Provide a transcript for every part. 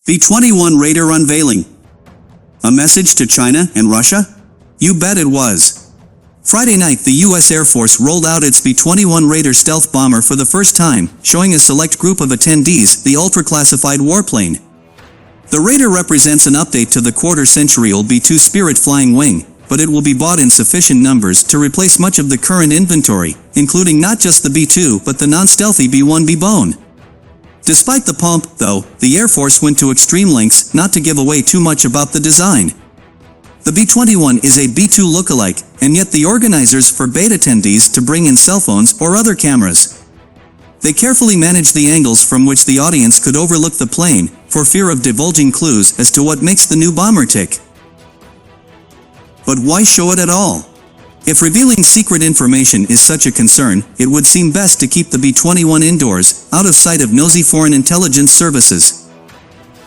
B-21 Raider unveiling. A message to China and Russia? You bet it was. Friday night, the U.S. Air Force rolled out its B-21 Raider stealth bomber for the first time, showing a select group of attendees the ultraclassified warplane. The Raider represents an update to the quarter-century-old B-2 Spirit flying wing, but it will be bought in sufficient numbers to replace much of the current inventory, including not just the B-2 but the non-stealthy B-1 B-bone. Despite the pomp, though, the Air Force went to extreme lengths not to give away too much about the design. The B-21 is a B-2 lookalike, and yet the organizers forbade attendees to bring in cell phones or other cameras. They carefully managed the angles from which the audience could overlook the plane, for fear of divulging clues as to what makes the new bomber tick. But why show it at all? If revealing secret information is such a concern, it would seem best to keep the B-21 indoors, out of sight of nosy foreign intelligence services.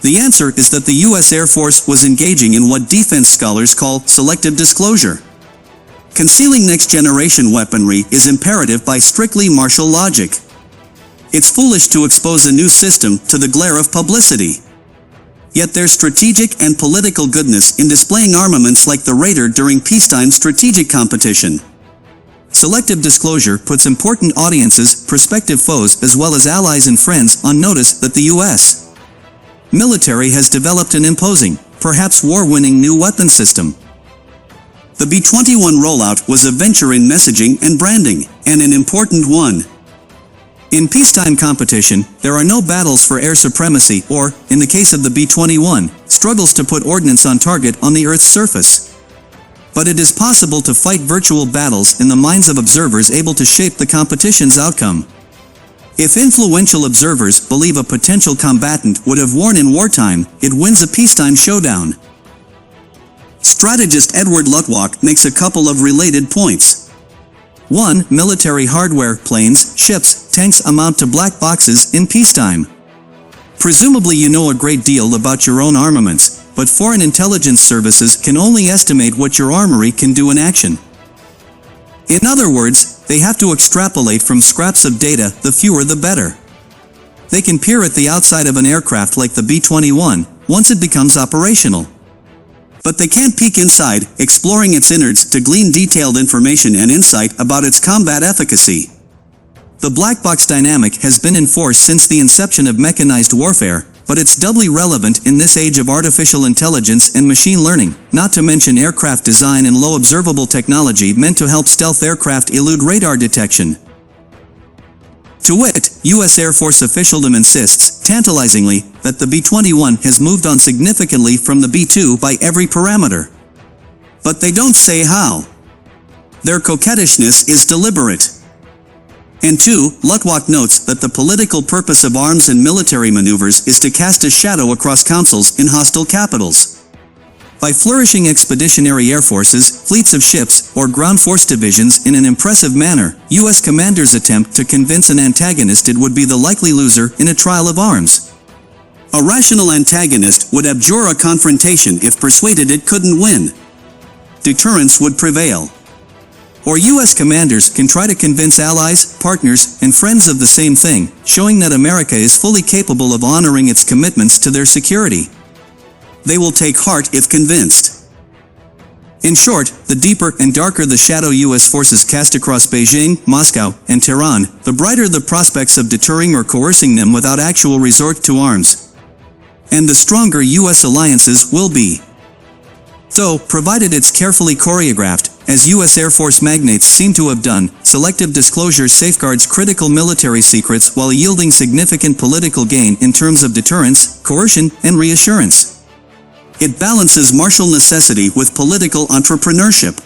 The answer is that the U.S. Air Force was engaging in what defense scholars call selective disclosure. Concealing next-generation weaponry is imperative by strictly martial logic. It's foolish to expose a new system to the glare of publicity. Yet there's strategic and political goodness in displaying armaments like the Raider during peacetime strategic competition. Selective disclosure puts important audiences, prospective foes as well as allies and friends on notice that the U.S. military has developed an imposing, perhaps war-winning new weapon system. The B-21 rollout was a venture in messaging and branding, and an important one. In peacetime competition, there are no battles for air supremacy or, in the case of the B-21, struggles to put ordnance on target on the Earth's surface. But it is possible to fight virtual battles in the minds of observers able to shape the competition's outcome. If influential observers believe a potential combatant would have won in wartime, it wins a peacetime showdown. Strategist Edward Luttwak makes a couple of related points. 1. Military hardware, planes, ships, tanks amount to black boxes in peacetime. Presumably you know a great deal about your own armaments, but foreign intelligence services can only estimate what your armory can do in action. In other words, they have to extrapolate from scraps of data, the fewer the better. They can peer at the outside of an aircraft like the B-21, once it becomes operational. But they can't peek inside, exploring its innards to glean detailed information and insight about its combat efficacy. The black box dynamic has been in force since the inception of mechanized warfare, but it's doubly relevant in this age of artificial intelligence and machine learning, not to mention aircraft design and low observable technology meant to help stealth aircraft elude radar detection. To wit, U.S. Air Force officialdom insists, tantalizingly, that the B-21 has moved on significantly from the B-2 by every parameter. But they don't say how. Their coquettishness is deliberate. And 2. Luttwak notes that the political purpose of arms and military maneuvers is to cast a shadow across councils in hostile capitals. By flourishing expeditionary air forces, fleets of ships, or ground force divisions in an impressive manner, U.S. commanders attempt to convince an antagonist it would be the likely loser in a trial of arms. A rational antagonist would abjure a confrontation if persuaded it couldn't win. Deterrence would prevail. Or U.S. commanders can try to convince allies, partners, and friends of the same thing, showing that America is fully capable of honoring its commitments to their security. They will take heart if convinced. In short, the deeper and darker the shadow U.S. forces cast across Beijing, Moscow, and Tehran, the brighter the prospects of deterring or coercing them without actual resort to arms. And the stronger U.S. alliances will be. So, provided it's carefully choreographed, as U.S. Air Force magnates seem to have done, selective disclosure safeguards critical military secrets while yielding significant political gain in terms of deterrence, coercion, and reassurance. It balances martial necessity with political entrepreneurship.